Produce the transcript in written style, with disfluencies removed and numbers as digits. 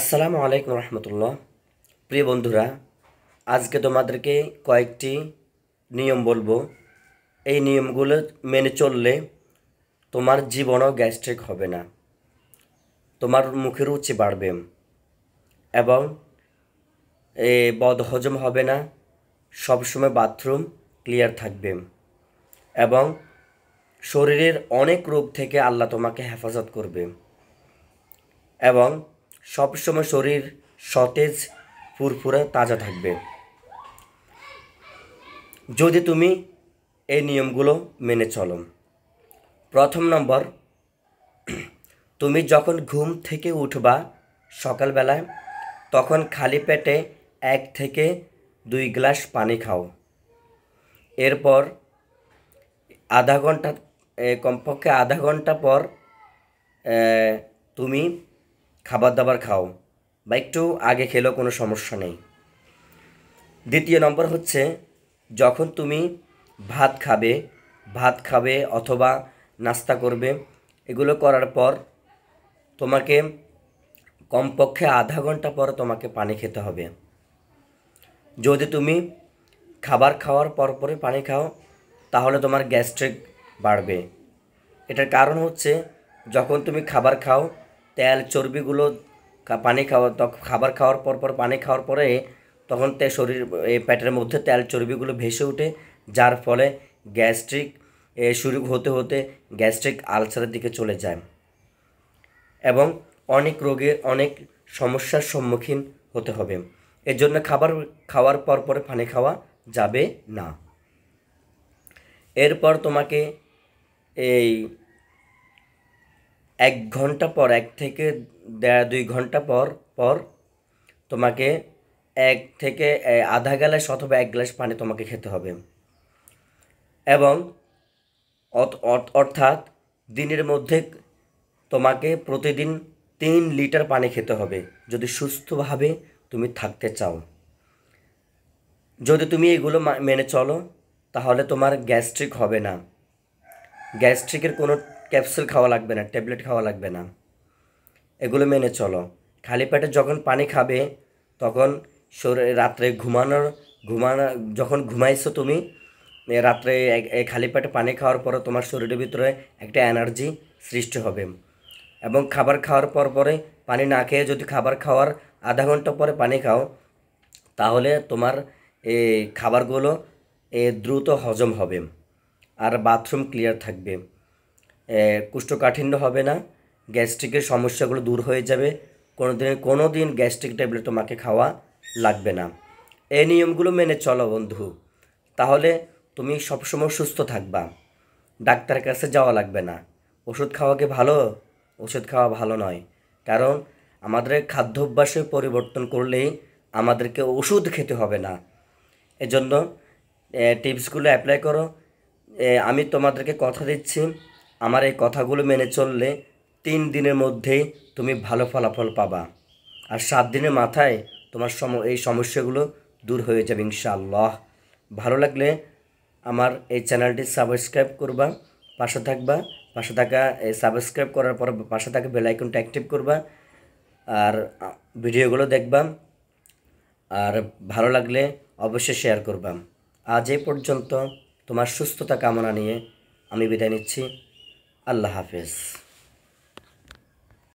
আসসালামু আলাইকুম রহমতুল্লাহ। প্রিয় বন্ধুরা, আজকে তোমাদেরকে কয়েকটি নিয়ম বলবো। এই নিয়মগুলো মেনে চললে তোমার জীবনও গ্যাস্ট্রিক হবে না, তোমার মুখের রুচি বাড়বে এবং বদহজম হবে না, সবসময় বাথরুম ক্লিয়ার থাকবে এবং শরীরের অনেক রোগ থেকে আল্লাহ তোমাকে হেফাজত করবে এবং সবসময় শরীর সতেজ ফুরফুরে তাজা থাকবে যদি তুমি এই নিয়মগুলো মেনে চলো। প্রথম নম্বর, তুমি যখন ঘুম থেকে উঠবা সকালবেলায়, তখন খালি পেটে 1 থেকে 2 গ্লাস পানি খাও। এরপর আধা ঘন্টা কমপক্ষে আধা ঘন্টা পর তুমি খাবার দাবার খাও, বা একটু আগে খেলেও কোনো সমস্যা নেই। দ্বিতীয় নম্বর হচ্ছে, যখন তুমি ভাত খাবে অথবা নাস্তা করবে, এগুলো করার পর তোমাকে কমপক্ষে আধা ঘন্টা পর তোমাকে পানি খেতে হবে। যদি তুমি খাবার খাওয়ার পরে পানি খাও, তাহলে তোমার গ্যাস্ট্রিক বাড়বে। এটার কারণ হচ্ছে, যখন তুমি খাবার খাও, তেল চর্বিগুলো পানি খাওয়া খাবার খাওয়ার পর পানি খাওয়ার পরে তখন পেটের মধ্যে তেল চর্বিগুলো ভেসে ওঠে, যার ফলে গ্যাস্ট্রিক শুরু হতে হতে গ্যাস্ট্রিক আলসারের দিকে চলে যায় এবং অনেক সমস্যার সম্মুখীন হতে হবে। এর জন্য খাবার খাওয়ার পরে পানি খাওয়া যাবে না। এরপর তোমাকে এই 1 ঘন্টা পর 1 থেকে 2 ঘন্টা পর তোমাকে 1 থেকে আধা গ্লাস অথবা 1 গ্লাস পানি তোমাকে খেতে হবে এবং অর্থাৎ দিনের মধ্যে তোমাকে প্রতিদিন 3 লিটার পানি খেতে হবে যদি সুস্থভাবে তুমি থাকতে চাও। যদি তুমি এগুলো মেনে চলো, তাহলে তোমার গ্যাস্ট্রিক হবে না। গ্যাস্ট্রিকের কোনো ক্যাপসুল খাওয়া লাগবে না, ট্যাবলেট খাওয়া লাগবে না। এগুলো মেনে চলো। খালি পেটে যখন পানি খাবে, তখন রাত্রে যখন ঘুমাইছো তুমি, রাত্রে খালি পেটে পানি খাওয়ার পরে তোমার শরীরের ভিতরে একটা এনার্জি সৃষ্টি হবে এবং খাবার খাওয়ার পরে পানি না খেয়ে যদি খাবার খাওয়ার আধা ঘন্টা পরে পানি খাও, তাহলে তোমার এই খাবারগুলো দ্রুত হজম হবে আর বাথরুম ক্লিয়ার থাকবে, কোষ্ঠকাঠিন্য হবে না, গ্যাস্ট্রিকের সমস্যাগুলো দূর হয়ে যাবে। কোনো দিন গ্যাস্ট্রিক ট্যাবলেট তোমাকে খাওয়া লাগবে না। এই নিয়মগুলো মেনে চলো বন্ধু, তাহলে তুমি সবসময় সুস্থ থাকবা। ডাক্তারের কাছে যাওয়া লাগবে না। ওষুধ খাওয়াকে ভালো? ওষুধ খাওয়া ভালো নয়, কারণ আমাদের খাদ্যাভ্যাসে পরিবর্তন করলেই আমাদেরকে ওষুধ খেতে হবে না। এজন্য টিপসগুলো অ্যাপ্লাই করো। আমি তোমাদেরকে কথা দিচ্ছি, আমার এই কথাগুলো মেনে চললে 3 দিনের মধ্যেই তুমি ভালো ফলাফল পাবা, আর 7 দিনের মাথায় তোমার এই সমস্যাগুলো দূর হয়ে যাবে ইনশাআল্লাহ। ভালো লাগলে আমার এই চ্যানেলটি সাবস্ক্রাইব করবা, সাবস্ক্রাইব করার পর পাশে থাকা বেল আইকনটা অ্যাক্টিভ করবা আর ভিডিওগুলো দেখবা, আর ভালো লাগলে অবশ্যই শেয়ার করবা। আজ এই পর্যন্ত। তোমার সুস্থতা কামনা নিয়ে আমি বিদায় নিচ্ছি। আল্লাহ হাফেজ।